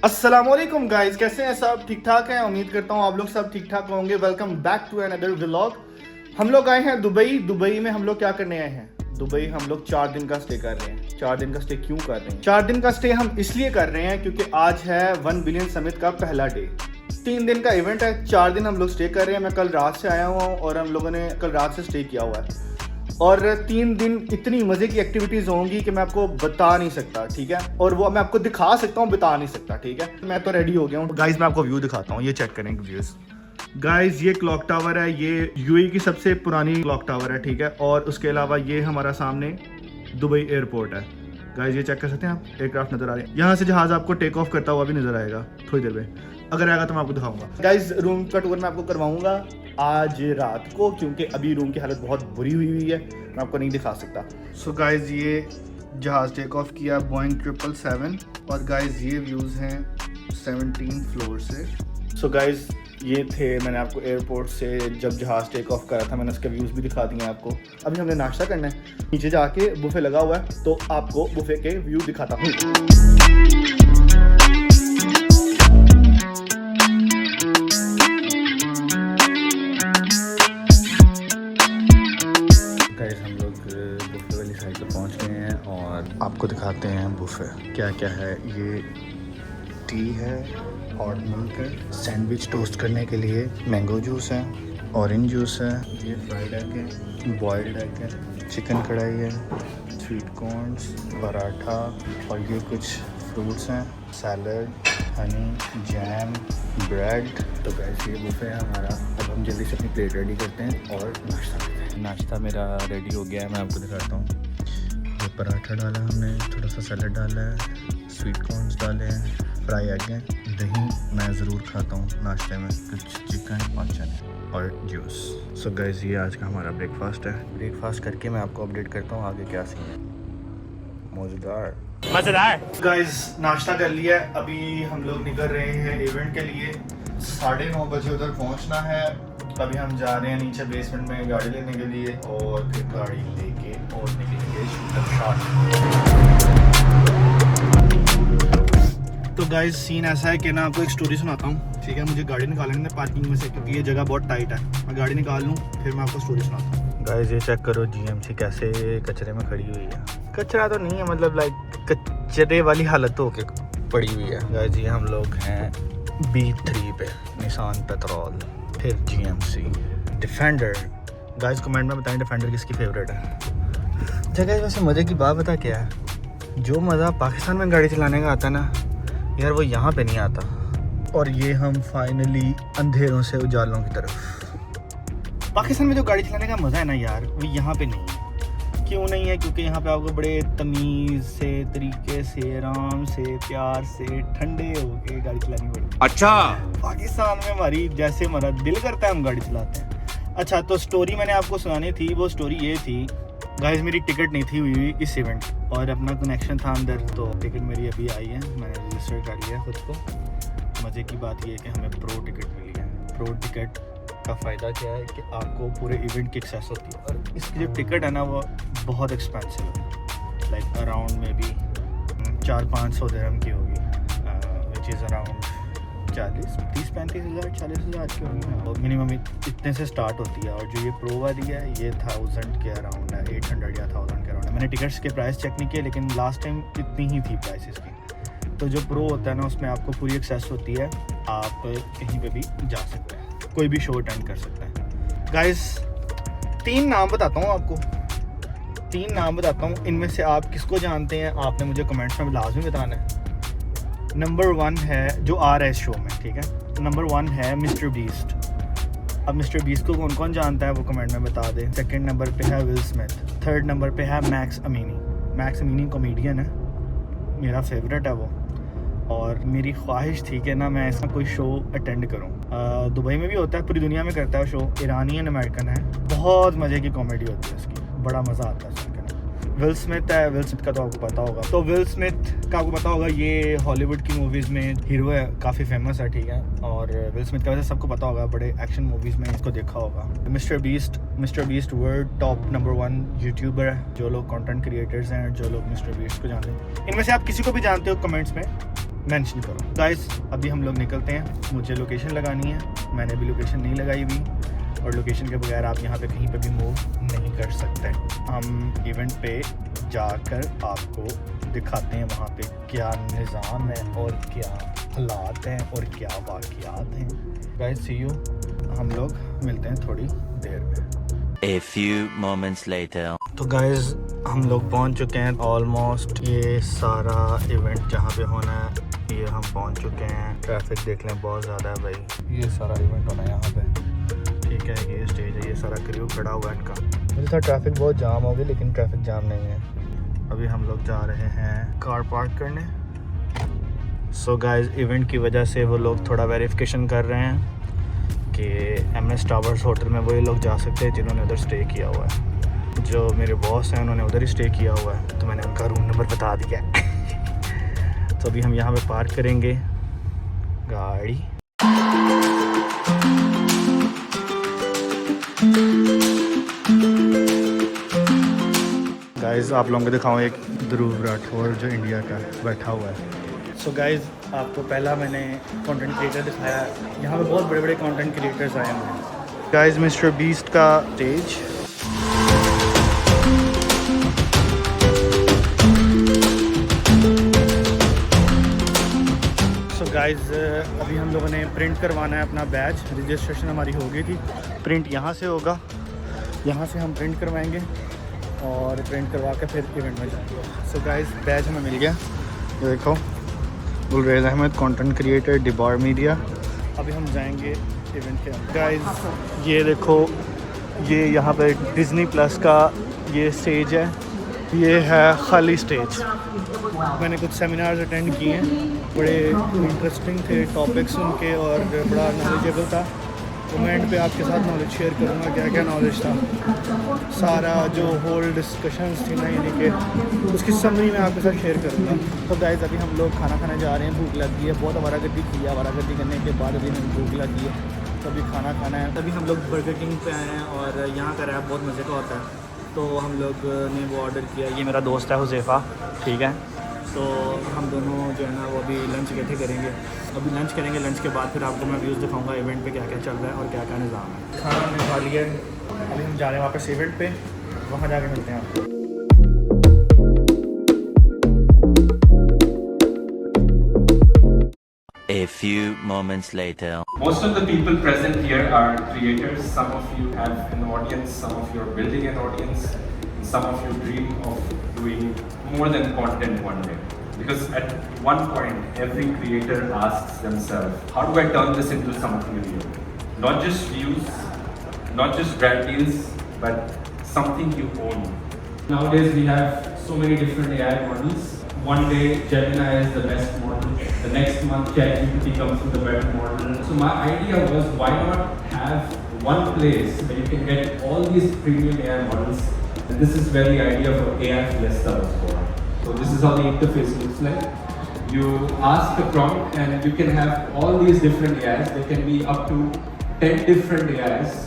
अस्सलामुअलैकुम गाइस, कैसे हैं सब? ठीक ठाक हैं? उम्मीद करता हूँ आप लोग सब ठीक ठाक होंगे। Welcome back to another vlog. हम लोग आए हैं दुबई में हम लोग क्या करने आए हैं? दुबई हम लोग 4 दिन का स्टे कर रहे हैं। 4 दिन का स्टे क्यों कर रहे हैं? 4 दिन का स्टे हम इसलिए कर रहे हैं क्योंकि आज है 1 बिलियन समिट का पहला डे। 3 दिन का इवेंट है, 4 दिन हम लोग स्टे कर रहे हैं। मैं कल रात से आया हुआ हूँ और हम लोगों ने कल रात से स्टे किया हुआ है। और 3 दिन इतनी मज़े की एक्टिविटीज़ होंगी कि मैं आपको बता नहीं सकता, ठीक है? और वो मैं आपको दिखा सकता हूँ, बता नहीं सकता, ठीक है? मैं तो रेडी हो गया हूँ गाइस। मैं आपको व्यू दिखाता हूँ, ये चेक करें व्यूज़। गाइस ये क्लॉक टावर है, ये यूएई की सबसे पुरानी क्लॉक टावर है, ठीक है? और उसके अलावा ये हमारा सामने दुबई एयरपोर्ट है। गाइस ये चेक कर सकते हैं आप, एयरक्राफ्ट नज़र आ रहे हैं। यहाँ से जहाज़ आपको टेक ऑफ करता हुआ भी नज़र आएगा थोड़ी देर में। अगर आएगा तो मैं आपको दिखाऊंगा। गाइस रूम का टूर मैं आपको करवाऊंगा आज रात को, क्योंकि अभी रूम की हालत बहुत बुरी हुई है, मैं आपको नहीं दिखा सकता। सो गाइस ये जहाज़ टेक ऑफ किया बोइंग 777 और गाइस ये व्यूज़ हैं 17 फ्लोर से। सो गाइस ये थे, मैंने आपको एयरपोर्ट से जब जहाज़ टेक ऑफ करा था मैंने उसके व्यूज़ भी दिखा दिए आपको। अभी हमने नाश्ता करना है, नीचे जाके बुफे लगा हुआ है तो आपको बुफे के व्यू दिखाता हूँ। बुफे वाली साइड पर पहुंच गए हैं और आपको दिखाते हैं बुफे क्या क्या है। ये टी है, हॉट मिल्क है, सैंडविच टोस्ट करने के लिए मैंगो जूस है, ऑरेंज जूस है, ये फ्राइड एग है, बॉइल्ड एग है, चिकन कढ़ाई है, स्वीट कॉर्न्स, पराठा और ये कुछ फ्रूट्स हैं, सैलड, हनी, जैम, ब्रेड। तो गाइस ये बुफे है हमारा। अब हम जल्दी से अपनी प्लेट रेडी करते हैं और नाश्ता करते हैं। नाश्ता मेरा रेडी हो गया है, मैं आपको दिखाता हूँ। ये पराठा डाला हमने, थोड़ा सा सैलड डाला है, स्वीट कॉर्न्स डाले हैं, फ्राई एग है, दही मैं ज़रूर खाता हूँ नाश्ते में, कुछ चिकन और चने और जूस। सो गाइस ये आज का हमारा ब्रेकफास्ट है। ब्रेकफास्ट करके मैं आपको अपडेट करता हूँ आगे क्या सीन है। मज़ेदार गाइस नाश्ता कर लिया है, अभी हम लोग निकल रहे हैं इवेंट के लिए। 9:30 बजे उधर पहुंचना है। अभी हम जा रहे हैं नीचे बेसमेंट में गाड़ी लेने के लिए और फिर गाड़ी लेके और निकलेंगे शूटर शॉट। तो गाइस सीन ऐसा है कि ना आपको एक स्टोरी सुनाता हूँ, ठीक है? मुझे गाड़ी निकालने में पार्किंग में से, क्योंकि ये जगह बहुत टाइट है। मैं गाड़ी निकाल लूँ फिर मैं आपको स्टोरी सुनाता हूँ। गाइस ये चेक करो जीएमसी कैसे कचरे में खड़ी हुई है। कचरा तो नहीं है, मतलब लाइक कचरे वाली हालत हो के पड़ी हुई है। गाइस ये हम लोग हैं B3 पे, निसान पेट्रोल, फिर जीएमसी, डिफेंडर। गाइस कमेंट में बताएं डिफेंडर किसकी फेवरेट है। अच्छा गाइस वैसे मज़े की बात पता क्या है, जो मज़ा पाकिस्तान में गाड़ी चलाने का आता है ना यार, वो यहाँ पे नहीं आता। और ये हम फाइनली अंधेरों से उजालों की तरफ। पाकिस्तान में जो गाड़ी चलाने का मज़ा है ना यार, वो यहाँ पे नहीं है। क्यों नहीं है? क्योंकि यहाँ पे आपको बड़े तमीज़ से, तरीके से, आराम से, प्यार से, ठंडे होके गाड़ी चलानी पड़ती। अच्छा पाकिस्तान में हमारी जैसे हमारा दिल करता है हम गाड़ी चलाते हैं। अच्छा तो स्टोरी मैंने आपको सुनानी थी, वो स्टोरी ये थी गाइस, मेरी टिकट नहीं थी हुई इस इवेंट और अपना कनेक्शन था अंदर, तो टिकट मेरी अभी आई है, मैंने रजिस्टर कर लिया खुद को। मज़े की बात ये है कि हमें प्रो टिकट मिली है। प्रो टिकट का फ़ायदा क्या है कि आपको पूरे इवेंट की एक्सेस होती है और इसकी जो टिकट है ना वो बहुत एक्सपेंसिव है, लाइक अराउंड में भी 400-500 दिरहम की होगी, विच इज़ अराउंड 30-35 हज़ार 40 हज़ार की होगी और मिनिमम इतने से स्टार्ट होती है। और जो ये प्रो वाली है ये 1000 के अराउंड है, 800 या 1000 के अराउंड है। मैंने टिकट्स के प्राइस चेक नहीं किए लेकिन लास्ट टाइम इतनी ही थी प्राइसेस की। तो जो प्रो होता है ना उसमें आपको पूरी एक्सेस होती है, आप कहीं पे भी जा सकते हैं, कोई भी शो अटेंड कर सकते हैं। गाइस 3 नाम बताता हूँ आपको, 3 नाम बताता हूँ, इनमें से आप किसको जानते हैं आपने मुझे कमेंट्स में लाजमी बताना है। नंबर 1 है जो आ रहा है इस शो में, ठीक है? नंबर 1 है मिस्टर बीस्ट। अब मिस्टर बीस्ट को कौन कौन जानता है वो कमेंट में बता दे। सेकंड नंबर पे है विल स्मिथ। थर्ड नंबर पे है Max Amini. Max Amini comedian है, मेरा फेवरेट है वो, और मेरी ख्वाहिश थी कि ना मैं ऐसा कोई शो अटेंड करूं। दुबई में भी होता है, पूरी दुनिया में करता है शो, ईरानियन अमेरिकन है, बहुत मज़े की कॉमेडी होती है इसकी, बड़ा मज़ा आता है सुनकर। विल स्मिथ है, विल स्मिथ का तो आपको पता होगा। तो विल स्मिथ का आपको पता होगा, ये हॉलीवुड की मूवीज़ में हीरो है, काफ़ी फेमस है, ठीक है? और विल स्मिथ का वैसे सबको पता होगा, बड़े एक्शन मूवीज़ में इसको देखा होगा। Mister beast world top number 1 YouTuber है। जो लोग कंटेंट क्रिएटर्स हैं, जो लोग मिस्टर बीस्ट को जानते हैं, इनमें से आप किसी को भी जानते हो कमेंट्स में मेंशन करो। गाइस अभी हम लोग निकलते हैं, मुझे लोकेशन लगानी है, मैंने भी लोकेशन नहीं लगाई हुई और लोकेशन के बगैर आप यहाँ पे कहीं पे भी मूव नहीं कर सकते। हम इवेंट पे जाकर आपको दिखाते हैं वहाँ पे क्या निज़ाम है और क्या हालात हैं और क्या वाक़यात हैं। गाइस सी यू, हम लोग मिलते हैं थोड़ी देर में। A few moments later. तो गाइस हम लोग पहुंच चुके हैं ऑलमोस्ट। ये सारा इवेंट जहाँ पे होना है ये हम पहुंच चुके हैं। ट्रैफिक देख लें बहुत ज़्यादा है भाई, ये सारा इवेंट होना है यहाँ पे, ठीक है। ये स्टेज है, ये सारा क्रू खड़ा हुआ है इनका। मुझे था ट्रैफिक बहुत जाम होगी लेकिन ट्रैफिक जाम नहीं है। अभी हम लोग जा रहे हैं कार पार्क करने। सो गाइस इवेंट की वजह से वो लोग थोड़ा वेरिफिकेशन कर रहे हैं कि MS टावर्स होटल में वही लोग जा सकते हैं जिन्होंने उधर स्टे किया हुआ है। जो मेरे बॉस हैं उन्होंने उधर ही स्टे किया हुआ है, तो मैंने उनका रूम नंबर बता दिया है। तो अभी हम यहाँ पे पार्क करेंगे गाड़ी। गाइस आप लोगों को दिखाऊँ एक ध्रुव राठौर जो इंडिया का बैठा हुआ है। सो गाइस आपको पहला मैंने कंटेंट क्रिएटर दिखाया, यहाँ पे बहुत बड़े बड़े कंटेंट क्रिएटर्स आए हुए हैं। गाइस मिस्टर बीस्ट का स्टेज। सो गाइस अभी हम लोगों ने प्रिंट करवाना है अपना बैज। रजिस्ट्रेशन हमारी हो गई थी, प्रिंट यहाँ से होगा, यहाँ से हम प्रिंट करवाएंगे और प्रिंट करवा के फिर इवेंट में जाएंगे। सो गाइस बैज हमें मिल गया, ये देखो गुलरेज अहमद कंटेंट क्रिएटर डिबार मीडिया। अभी हम जाएंगे इवेंट के अंदर। गाइस ये देखो, ये यहाँ पे डिज़नी प्लस का ये स्टेज है, ये है खाली स्टेज। मैंने कुछ सेमिनार्स अटेंड किए हैं, बड़े इंटरेस्टिंग थे टॉपिक्स उनके और बड़ा नॉलेजेबल था। तो मैं एंड पे आपके साथ नॉलेज शेयर करूँगा, क्या क्या नॉलेज था, सारा जो होल डिस्कशंस थी ना, यानी कि उसकी समरी मैं आपके साथ शेयर करूँगा। तो गाइस अभी हम लोग खाना खाने जा रहे हैं, भूख लगी है, बहुत आवारागर्दी की है। आवारागर्दी करने के बाद अभी हमें भूख लगी है, तो अभी खाना खाना है। तभी हम लोग बर्गर किंग पे आए हैं और यहाँ का रैप बहुत मज़े का होता है, तो हम लोग ने वो ऑर्डर किया। ये मेरा दोस्त है हुज़ैफ़ा, ठीक है। तो हम दोनों जो है ना वो अभी लंच इकट्ठे करेंगे, अभी लंच करेंगे। लंच के बाद फिर आपको मैं व्यूज़ दिखाऊंगा इवेंट पे क्या क्या चल रहा है और क्या क्या निज़ाम है। खाना हमने खा लिया, अभी हम जा रहे हैं वापस इवेंट पे, वहाँ जाके मिलते हैं आपको। A few moments later. Most of the people present here are creators. Some of you have an audience, some of you are building an audience, and some of you dream of doing more than content one day. Because at one point, every creator asks themselves, how do I turn this into something real? Not just views, not just brand deals, but something you own. Nowadays, we have so many different AI models. One day, Gemini is the best model. The next month, ChatGPT comes with a better model. So my idea was, why not have one place where you can get all these premium AI models. And this is where the idea for AI Fiesta was born. So this is how the interface looks like. You ask a prompt and you can have all these different AIs. There can be up to 10 different AIs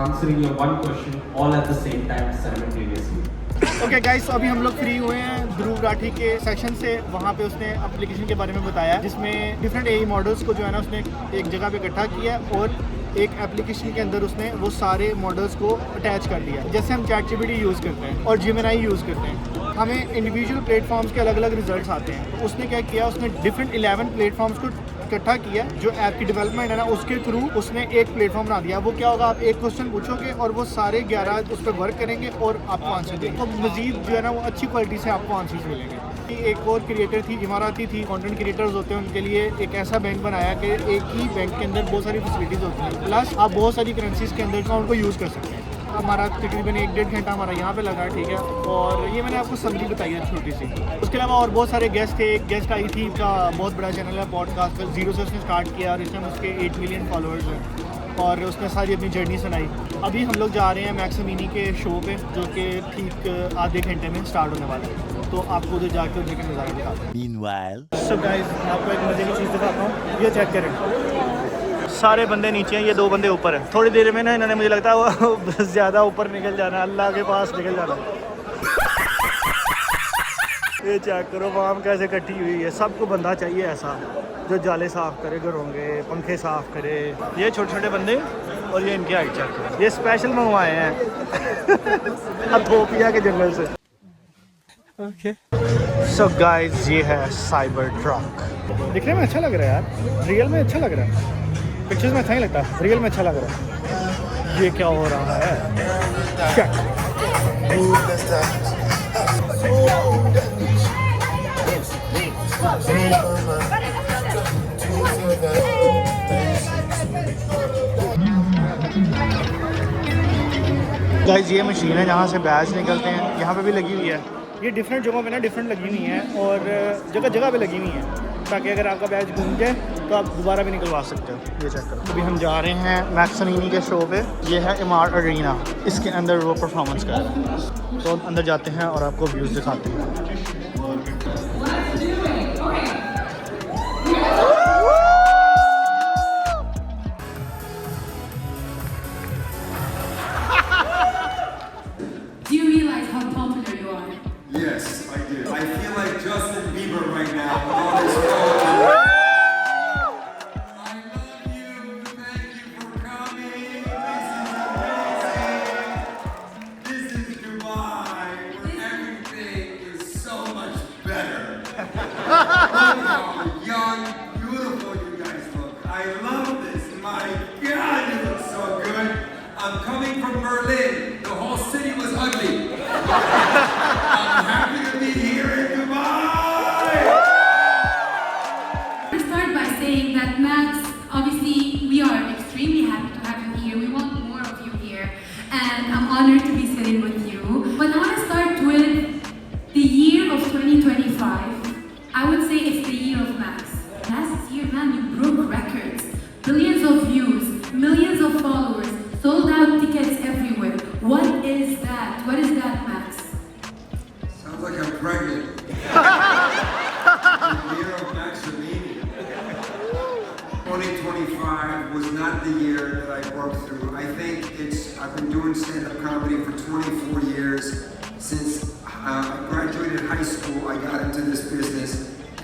answering your one question all at the same time simultaneously. Okay guys, तो अभी हम लोग free हुए हैं ध्रुव राठी के session से। वहाँ पे उसने एप्लीकेशन के बारे में बताया जिसमें डिफरेंट एआई मॉडल्स को जो है ना उसने एक जगह पे इकट्ठा किया और एक एप्लीकेशन के अंदर उसने वो सारे मॉडल्स को अटैच कर दिया। जैसे हम ChatGPT यूज़ करते हैं और Gemini यूज़ करते हैं, हमें इंडिविजुअल प्लेटफॉर्म्स के अलग अलग रिजल्ट्स आते हैं। तो उसने क्या किया, उसने डिफरेंट 11 प्लेटफॉर्म्स को इकट्ठा किया। जो ऐप की डेवलपमेंट है ना उसके थ्रू उसने एक प्लेटफॉर्म बना दिया। वो क्या होगा, आप एक क्वेश्चन पूछोगे और वो सारे 11 उस पर वर्क करेंगे और आपको आंसर देंगे। तो मजीद जो है ना वो अच्छी क्वालिटी से आपको आंसर्स मिलेंगे। एक और क्रिएटर थी, इमाराती थी, कंटेंट क्रिएटर्स होते हैं उनके लिए एक ऐसा बैंक बनाया कि एक ही बैंक के अंदर बहुत सारी फैसिलिटीज़ होती हैं, प्लस आप बहुत सारी करेंसीज के अंदर उनको यूज़ कर सकते हैं। हमारा तकरीबन 1-1.5 घंटा हमारा यहाँ पे लगा, ठीक है। और ये मैंने आपको समरी बताई है छोटी सी। उसके अलावा और बहुत सारे गेस्ट थे। एक गेस्ट आई थी का बहुत बड़ा चैनल है पॉडकास्ट, 0 से उसने स्टार्ट किया और इस टाइम उसके 8 मिलियन फॉलोअर्स हैं और उसने सारी अपनी जर्नी सुनाई। अभी हम लोग जा रहे हैं मैक्सिमिनी के शो पे जो कि ठीक आधे घंटे में स्टार्ट होने वाला है, तो आपको उधर जाके उधर के नज़ारे दिखाते हैं। Meanwhile. सो गाइस आपको एक मजे की चीज़ दिखाता हूँ, ये चेक करें। सारे बंदे नीचे हैं, ये 2 बंदे ऊपर हैं। थोड़ी देर में ना इन्होंने मुझे लगता है वो ज़्यादा ऊपर निकल जाना, अल्लाह के पास निकल जाना। ये चेक करो वाम कैसे इकट्ठी हुई है। सबको बंदा चाहिए ऐसा जो जाले साफ़ करे घरों के, पंखे साफ़ करे। ये छोटे छोटे बंदे और ये इनकी हाइट चेक करो। ये स्पेशल मंगवाए हैं अथोपिया के जंगल से। ओके सो गाइस ये है साइबर ट्रक। दिखने में अच्छा लग रहा है यार, रियल में अच्छा लग रहा है। पिक्चर्स में अच्छा नहीं लगता, रियल में अच्छा लग रहा है। ये क्या हो रहा है? गाइस ये मशीन है जहाँ से बैच निकलते हैं, यहाँ पे भी लगी हुई है। ये डिफरेंट जगहों पे ना डिफरेंट लगी हुई है और जगह जगह पे लगी हुई है, ताकि अगर आपका बैच घूम जाए तो आप दोबारा भी निकलवा सकते हो। ये चेक करो। अभी हम जा रहे हैं मैक्सोनीनी के शो पे। ये है इमार अरीना, इसके अंदर वो परफॉर्मेंस कर रहे हैं। तो अंदर जाते हैं और आपको व्यूज़ दिखाते हैं। Do you realize how popular you are? Yes, I do. I feel like Justin Bieber right now with all this fun. I love you. Thank you for coming. This is amazing. This is Dubai, where everything is so much better. Look how young, beautiful you guys look. I love this. My God, you look so good. I'm coming from Berlin. The whole city was ugly. I'm happy to be here in Dubai! Let's start by saying that Max, obviously we are extremely happy to have you here. We want more of you here. And I'm honored to be sitting with you. But I want to start with the year of 2025. I would say it's the year of Max. Last year, man, you broke records. Billions of views, millions of followers, sold out tickets everywhere. What is that? What is that, Max? Sounds like I'm pregnant. The year of Maximini. 2025 was not the year that I broke through. I think I've been doing stand-up comedy for 24 years. Since I graduated high school, I got into this business.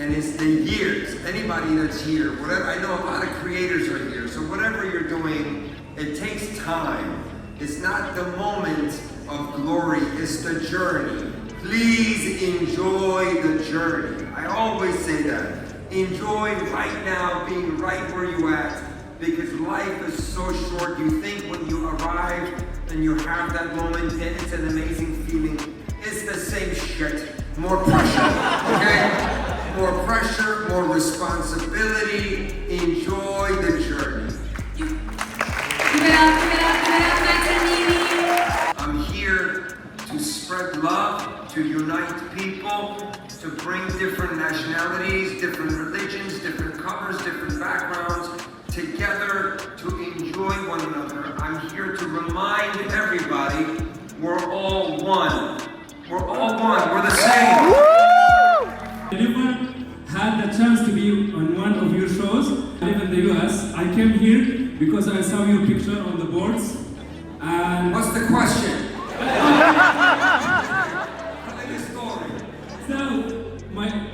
And it's the years, anybody that's here, whatever, I know a lot of creators are here, so whatever you're doing, it takes time. It's not the moment of glory, it's the journey. Please enjoy the journey. I always say that. Enjoy right now, being right where you at, because life is so short. You think when you arrive and you have that moment, then it's an amazing feeling. It's the same shit. More pressure, okay? More pressure, more responsibility. Enjoy the journey. Give it up, Maximini. I'm here to spread love, to unite people, to bring different nationalities, different religions, different colors, different backgrounds together to enjoy one another. I'm here to remind everybody we're all one. We're all one. We're the same. I never had the chance to be on one of your shows. I live in the US. I came here because I saw your picture on the boards. And What's the question? Tell me the story. so,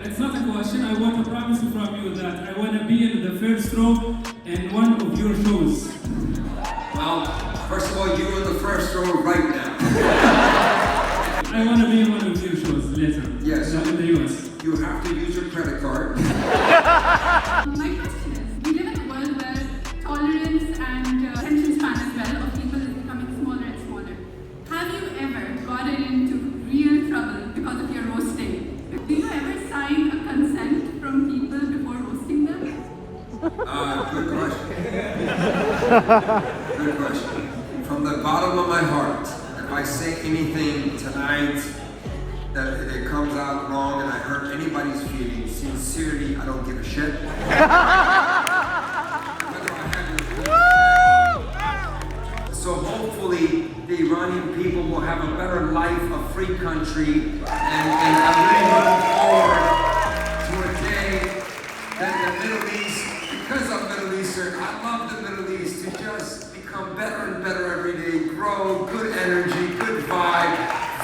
it's not a question. I want to promise from you that I want to be in the first row in one of your shows. Well, first of all, you're in the first row right now. I want to be in one of your shows later. Yes. In the US. You have to use your credit card. My question is, we live in a world where tolerance and attention span as well of people is becoming smaller and smaller. Have you ever gotten into real trouble because of your roasting? Do you ever sign a consent from people before roasting them? Good question. Good question. From the bottom of my heart, if I say anything tonight that it comes out wrong and I hurt anybody's feelings, sincerely, I don't give a shit. Whether I have your So hopefully the Iranian people will have a better life, a free country, and I'm really looking forward to a day that the Middle East, because I'm Middle Eastern, I love the Middle East, to just become better and better every day, grow, good energy, good vibe,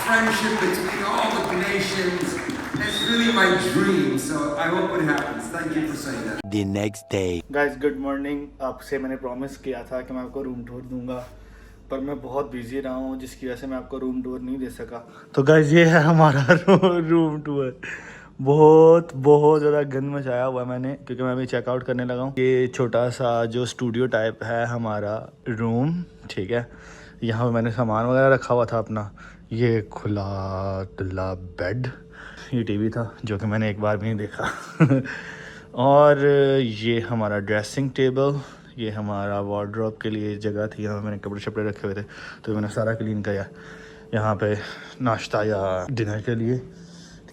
friendship between all the nations, it's really my dream, so I hope it happens. Thank you for saying that. The next day. Guys good morning. आपसे मैंने promise किया था कि मैं आपको room tour दूंगा, पर मैं बहुत बिजी रहा हूँ जिसकी वजह से मैं आपको रूम टूर नहीं दे सका। तो गाइस ये है हमारा रूम टूर। बहुत ज़्यादा गंद मचाया हुआ है मैंने, क्योंकि मैं अभी चेकआउट करने लगा हूँ। ये छोटा सा जो स्टूडियो टाइप है हमारा रूम, ठीक है। यहाँ पे मैंने सामान वगैरह रखा हुआ था अपना। ये खुला डुल्ला बेड, ये टीवी था जो कि मैंने एक बार भी नहीं देखा और ये हमारा ड्रेसिंग टेबल, ये हमारा वार्डरोब के लिए जगह थी, यहाँ मैंने कपड़े शपड़े रखे हुए थे तो मैंने सारा क्लीन किया। यहाँ पे नाश्ता या डिनर के लिए।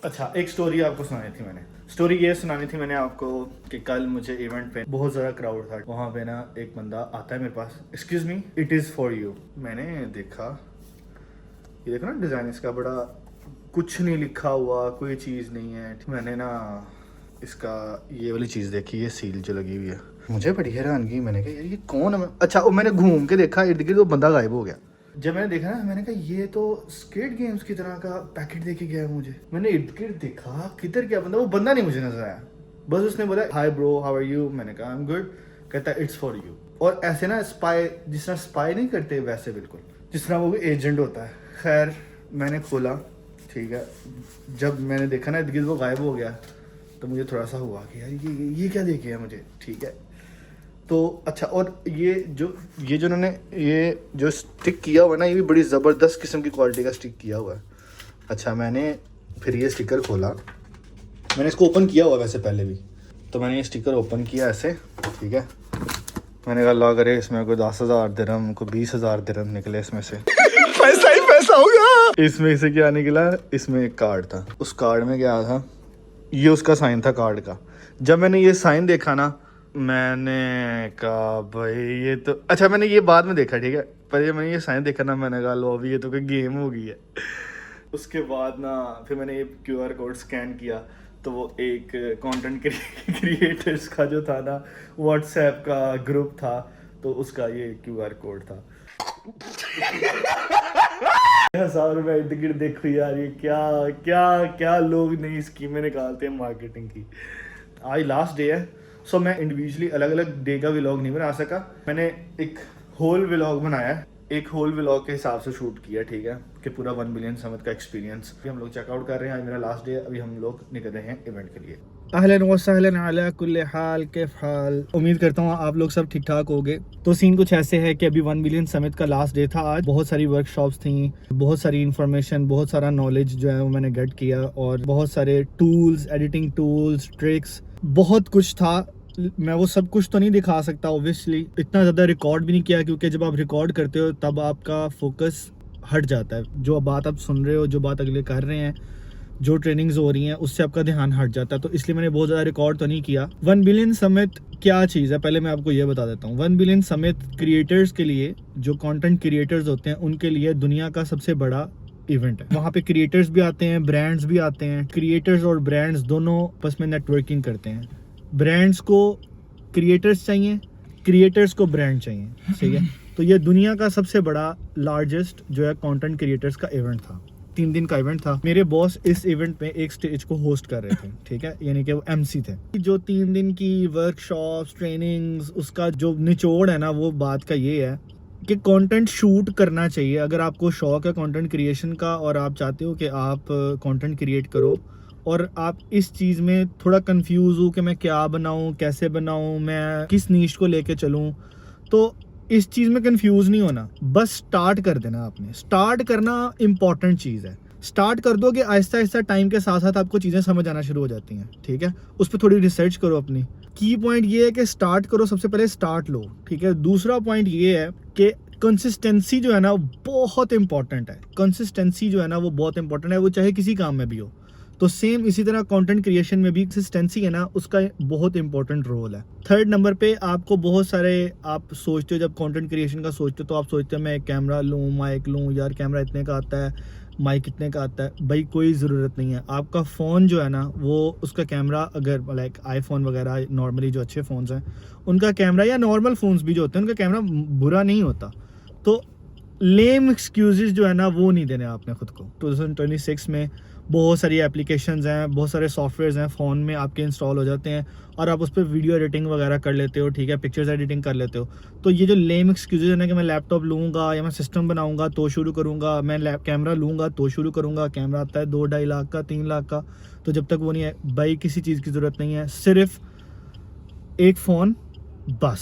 अच्छा, एक स्टोरी आपको सुनानी थी मैंने। स्टोरी ये सुनानी थी मैंने आपको कि कल मुझे इवेंट पे बहुत ज़्यादा क्राउड था। वहाँ पे ना एक बंदा आता है मेरे पास, excuse me, it is for you. मैंने देखा, ये देखो ना डिज़ाइन इसका, बड़ा कुछ नहीं लिखा हुआ, कोई चीज़ नहीं है। मैंने ना इसका ये वाली चीज़ देखी, ये सील जो लगी हुई है, मुझे बड़ी हैरानगी। मैंने कहा यार ये कौन है? अच्छा, वो मैंने घूम के देखा, इर्द गिर्द वो बंदा गायब हो गया। जब मैंने देखा ना, मैंने कहा ये तो स्क्विड गेम्स की तरह का पैकेट देके गया मुझे। मैंने इर्द गिर्द देखा, किधर गया बंदा? वो बंदा नहीं मुझे नजर आया, बस उसने बोला hi bro, how are you. मैंने कहा आई एम गुड। कहता इट्स फॉर यू। और ऐसे ना स्पाई, जिस तरह स्पाई नहीं करते वैसे, बिल्कुल जिस तरह वो एजेंट होता है। खैर मैंने खोला, ठीक है। जब मैंने देखा ना इर्द गिर्द वो गायब हो गया, तो मुझे थोड़ा सा हुआ कि यार ये क्या देखे है मुझे, ठीक है। तो अच्छा, और ये जो उन्होंने ये जो स्टिक किया हुआ ना, ये भी बड़ी ज़बरदस्त किस्म की क्वालिटी का स्टिक किया हुआ है। अच्छा, मैंने फिर ये स्टिकर खोला, मैंने इसको ओपन किया हुआ वैसे पहले भी, तो मैंने ये स्टिकर ओपन किया ऐसे, ठीक है। मैंने कहा अल्लाह करे इसमें कोई 10,000 दिरहम, कोई 20,000 दिरहम निकले इसमें से पैसा ही पैसा होगा। इसमें से क्या निकला? इसमें एक कार्ड था। उस कार्ड में क्या था? ये उसका साइन था कार्ड का। जब मैंने ये साइन देखा ना, मैंने कहा भाई ये तो, अच्छा मैंने ये बाद में देखा, ठीक है, पर जब मैंने ये साइन देखा ना, मैंने कहा लो अभी ये तो कोई गेम हो गई है। उसके बाद ना फिर मैंने ये QR कोड स्कैन किया, तो वो एक कंटेंट क्रिएटर्स का जो था ना, व्हाट्सएप का ग्रुप था, तो उसका ये QR कोड था। 1,000 रुपये इर्द गिर्द। देखो यार ये क्या क्या क्या लोग नई स्कीमें निकालते हैं मार्केटिंग की। आज लास्ट डे है, सो मैं इंडिविजुअली अलग अलग डे का व्लॉग नहीं बना सका। मैंने एक होल व्लॉग बनाया है, एक होल व्लॉग के हिसाब से शूट किया, ठीक है, कि पूरा 1 बिलियन समिट का एक्सपीरियंस। हम लोग चेकआउट कर रहे हैं, आज मेरा लास्ट डे है, अभी हम लोग निकल रहे हैं इवेंट के लिए। अहलन व सहलन अला कुल्ले हाल, कैफ हाल। उम्मीद करता हूँ आप लोग सब ठीक ठाक होगे। तो सीन कुछ ऐसे है कि अभी 1 बिलियन समिट का लास्ट डे था आज। बहुत सारी वर्कशॉप्स थी, बहुत सारी इन्फॉर्मेशन, बहुत सारा नॉलेज जो है वो मैंने गेट किया, और बहुत सारे टूल्स, एडिटिंग टूल्स, ट्रिक्स, बहुत कुछ था। मैं वो सब कुछ तो नहीं दिखा सकता ऑब्वियसली, इतना ज़्यादा रिकॉर्ड भी नहीं किया, क्योंकि जब आप रिकॉर्ड करते हो तब आपका फोकस हट जाता है। जो बात आप सुन रहे हो, जो बात अगले कर रहे हैं, जो ट्रेनिंग्स हो रही हैं, उससे आपका ध्यान हट जाता है। तो इसलिए मैंने बहुत ज़्यादा रिकॉर्ड तो नहीं किया। 1 बिलियन समिट क्या चीज़ है, पहले मैं आपको ये बता देता हूँ। 1 बिलियन समिट क्रिएटर्स के लिए, जो कंटेंट क्रिएटर्स होते हैं, उनके लिए दुनिया का सबसे बड़ा इवेंट है। वहाँ पे क्रिएटर्स भी आते हैं, ब्रांड्स भी आते हैं। क्रिएटर्स और ब्रांड्स दोनों आपस में नेटवर्किंग करते हैं। ब्रांड्स को क्रिएटर्स चाहिए, क्रिएटर्स को ब्रांड चाहिए, सही है। तो ये दुनिया का सबसे बड़ा लार्जेस्ट जो है कंटेंट क्रिएटर्स का इवेंट था। 3 दिन का इवेंट था। मेरे बॉस इस इवेंट में एक स्टेज को होस्ट कर रहे थे, ठीक है, यानी कि वो MC थे। जो 3 दिन की वर्कशॉप्स, ट्रेनिंग्स, उसका जो निचोड़ है ना, वो बात का ये है कि कंटेंट शूट करना चाहिए। अगर आपको शौक है कंटेंट क्रिएशन का और आप चाहते हो कि आप कंटेंट क्रिएट करो, और आप इस चीज़ में थोड़ा कंफ्यूज हो कि मैं क्या बनाऊं, कैसे बनाऊं, मैं किस नीश को लेके चलूं, तो इस चीज़ में कंफ्यूज नहीं होना, बस स्टार्ट कर देना। आपने स्टार्ट करना इम्पॉर्टेंट चीज़ है। स्टार्ट कर दो कि आहिस्ता आहिस्ता टाइम के साथ साथ आपको चीज़ें समझ आना शुरू हो जाती हैं, ठीक है। उस पर थोड़ी रिसर्च करो अपनी। की पॉइंट ये है कि स्टार्ट करो, सबसे पहले स्टार्ट लो, ठीक है। दूसरा पॉइंट ये है कि कंसिस्टेंसी जो है ना, बहुत इंपॉर्टेंट है। कंसिस्टेंसी जो है ना, वो बहुत इंपॉर्टेंट है, वो चाहे किसी काम में भी हो। तो सेम इसी तरह कंटेंट क्रिएशन में भी कंसिस्टेंसी है ना, उसका बहुत इंपॉर्टेंट रोल है। 3rd नंबर पे आपको बहुत सारे, आप सोचते हो जब कंटेंट क्रिएशन का सोचते हो, तो आप सोचते हो मैं एक कैमरा लूँ, माइक लूँ, यार कैमरा इतने का आता है, माइक कितने का आता है। भाई कोई ज़रूरत नहीं है। आपका फ़ोन जो है ना, वो उसका कैमरा, अगर लाइक आईफोन वगैरह नॉर्मली जो अच्छे फ़ोन्स हैं, उनका कैमरा, या नॉर्मल फ़ोन्स भी जो होते हैं, उनका कैमरा बुरा नहीं होता। तो लेम एक्सक्यूजेस जो है ना, वो नहीं देने आपने खुद को। 2026 में बहुत सारी एप्लीकेशंस हैं, बहुत सारे सॉफ्टवेयर्स हैं फ़ोन में आपके इंस्टॉल हो जाते हैं और आप उस पर वीडियो एडिटिंग वगैरह कर लेते हो, ठीक है, पिक्चर्स एडिटिंग कर लेते हो। तो ये जो लेम एक्सक्यूजेज है ना कि मैं लैपटॉप लूँगा या मैं सिस्टम बनाऊँगा तो शुरू करूँगा, मैं कैमरा लूँगा तो शुरू करूँगा, कैमरा आता है 2-2.5 लाख का, 3 लाख का, तो जब तक वो नहीं है भाई किसी चीज़ की ज़रूरत नहीं है, सिर्फ एक फ़ोन, बस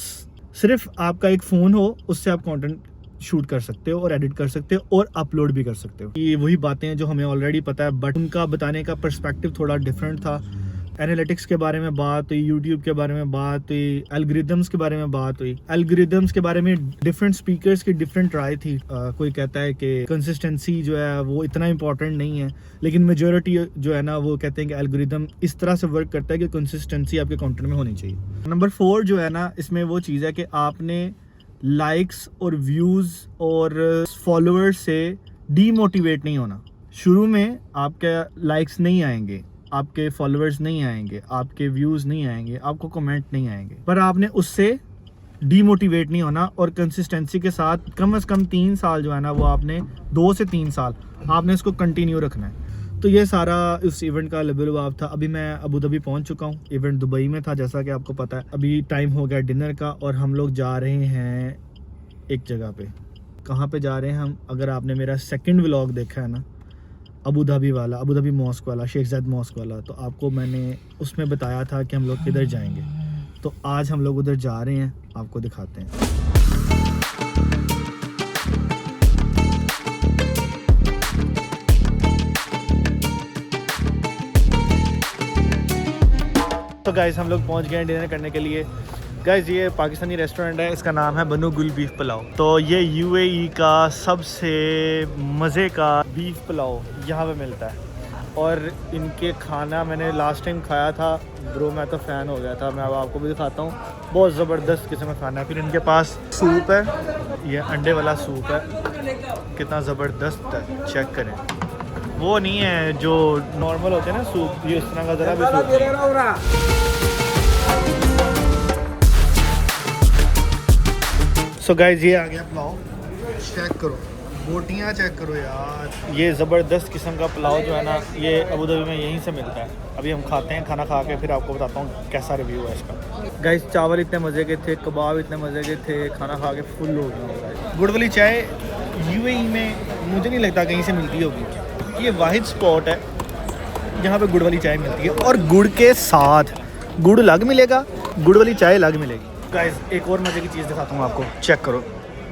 सिर्फ आपका एक फ़ोन हो, उससे आप कंटेंट शूट कर सकते हो और एडिट कर सकते हो और अपलोड भी कर सकते हो। ये वही बातें हैं जो हमें ऑलरेडी पता है, बट उनका बताने का पर्सपेक्टिव थोड़ा डिफरेंट था। एनालिटिक्स के बारे में बात हुई, यूट्यूब के बारे में बात हुई, एल्गोरिदम्स के बारे में बात हुई। एल्गोरिदम्स के बारे में डिफरेंट स्पीकर्स की डिफरेंट राय थी। कोई कहता है कि कंसिस्टेंसी जो है वो इतना इंपॉर्टेंट नहीं है, लेकिन मेजॉरिटी जो है ना वो कहते हैं कि एल्गोरिदम इस तरह से वर्क करता है कि कंसिस्टेंसी आपके कंटेंट में होनी चाहिए। नंबर 4 जो है ना, इसमें वो चीज़ है कि आपने लाइक्स और व्यूज़ और फॉलोअर्स से डीमोटिवेट नहीं होना। शुरू में आपके लाइक्स नहीं आएंगे, आपके फॉलोअर्स नहीं आएंगे, आपके व्यूज़ नहीं आएंगे, आपको कमेंट नहीं आएंगे, पर आपने उससे डीमोटिवेट नहीं होना और कंसिस्टेंसी के साथ कम से कम 3 साल जो है ना वो आपने 2 से 3 साल आपने इसको कंटिन्यू रखना है। तो ये सारा उस इवेंट का लबुलबाब था। अभी मैं अबू धाबी पहुंच चुका हूँ, इवेंट दुबई में था जैसा कि आपको पता है। अभी टाइम हो गया डिनर का और हम लोग जा रहे हैं एक जगह पे। कहाँ पे जा रहे हैं हम? अगर आपने मेरा सेकंड व्लॉग देखा है ना, अबू धाबी वाला, अबू धाबी मॉस्क वाला, शेख ज़ायद मॉस्क वाला, तो आपको मैंने उसमें बताया था कि हम लोग किधर जाएंगे। तो आज हम लोग उधर जा रहे हैं, आपको दिखाते हैं। तो गाइस हम लोग पहुंच गए हैं डिनर करने के लिए। गाइस ये पाकिस्तानी रेस्टोरेंट है, इसका नाम है बनू गुल बीफ पुलाव। तो ये यूएई का सबसे मज़े का बीफ पुलाव यहाँ पे मिलता है और इनके खाना मैंने लास्ट टाइम खाया था ब्रो, मैं तो फ़ैन हो गया था। मैं अब आपको भी दिखाता हूँ, बहुत ज़बरदस्त किस्म का खाना है। फिर इनके पास सूप है, ये अंडे वाला सूप है, कितना ज़बरदस्त है, चेक करें। वो नहीं है जो नॉर्मल होते हैं ना सूप, ये इस तरह का ज़रा भी सूप। सो गाइस ये आ गया पुलाव, चेक करो, बोटियाँ चेक करो यार। ये ज़बरदस्त किस्म का पुलाव जो है ना ये अबू धाबी में यहीं से मिलता है। अभी हम खाते हैं, खाना खा के फिर आपको बताता हूँ कैसा रिव्यू है इसका। गाइस चावल इतने मज़े के थे, कबाब इतने मज़े के थे, खाना खा के फुल हो गया। गुड़ वाली चाय यूएई में मुझे नहीं लगता कहीं से मिलती होगी। ये वाहिद स्पॉट है जहाँ पे गुड़ वाली चाय मिलती है और गुड़ के साथ गुड़ अलग मिलेगा, गुड़ वाली चाय अलग मिलेगी। गाइस एक और मज़े की चीज़ दिखाता हूँ आपको, चेक करो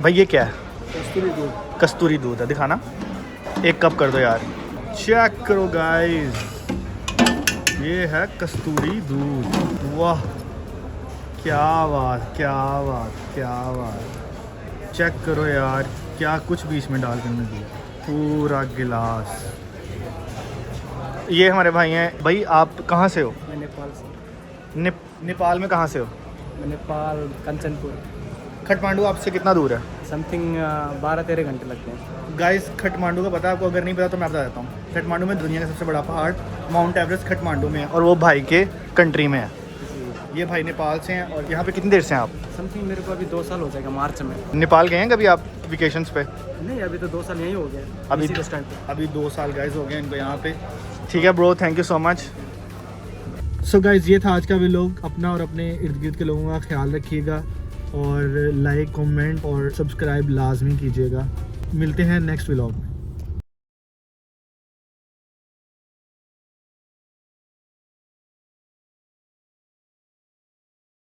भाई। ये क्या है? कस्तूरी दूध। कस्तूरी दूध है, दिखाना, 1 कप कर दो यार। चेक करो गाइस, ये है कस्तूरी दूध। वाह क्या बात, क्या बात, क्या बात। चेक करो यार, क्या कुछ बीच में डाल कर दी, पूरा गिलास। ये हमारे भाई हैं। भाई आप कहाँ से हो? मैं नेपाल से। नेपाल में कहाँ से हो? नेपाल कंचनपुर। खटमांडू आपसे कितना दूर है? समथिंग 12-13 घंटे लगते हैं। गाइस खटमांडू का पता है आपको? अगर नहीं पता तो मैं बता देता हूँ। खटमांडू में दुनिया का सबसे बड़ा पहाड़ माउंट एवरेस्ट खटमांडू में है और वो भाई के कंट्री में है। ये भाई नेपाल से हैं। और यहाँ पे कितनी देर से हैं आप? समथिंग मेरे को अभी 2 साल हो जाएगा, मार्च में। नेपाल गए हैं कभी आप वेकेशंस पे? नहीं, अभी तो 2 साल यहीं हो गए, अभी इसी स्टैंड पे। अभी 2 साल गाइस हो गए इनको यहाँ पे। ठीक है bro, thank you so much. So guys ये था आज का व्लॉग। अपना और अपने इर्द गिर्द के लोगों का ख्याल रखिएगा और लाइक, कमेंट और सब्सक्राइब लाजमी कीजिएगा। मिलते हैं नेक्स्ट व्लॉग में।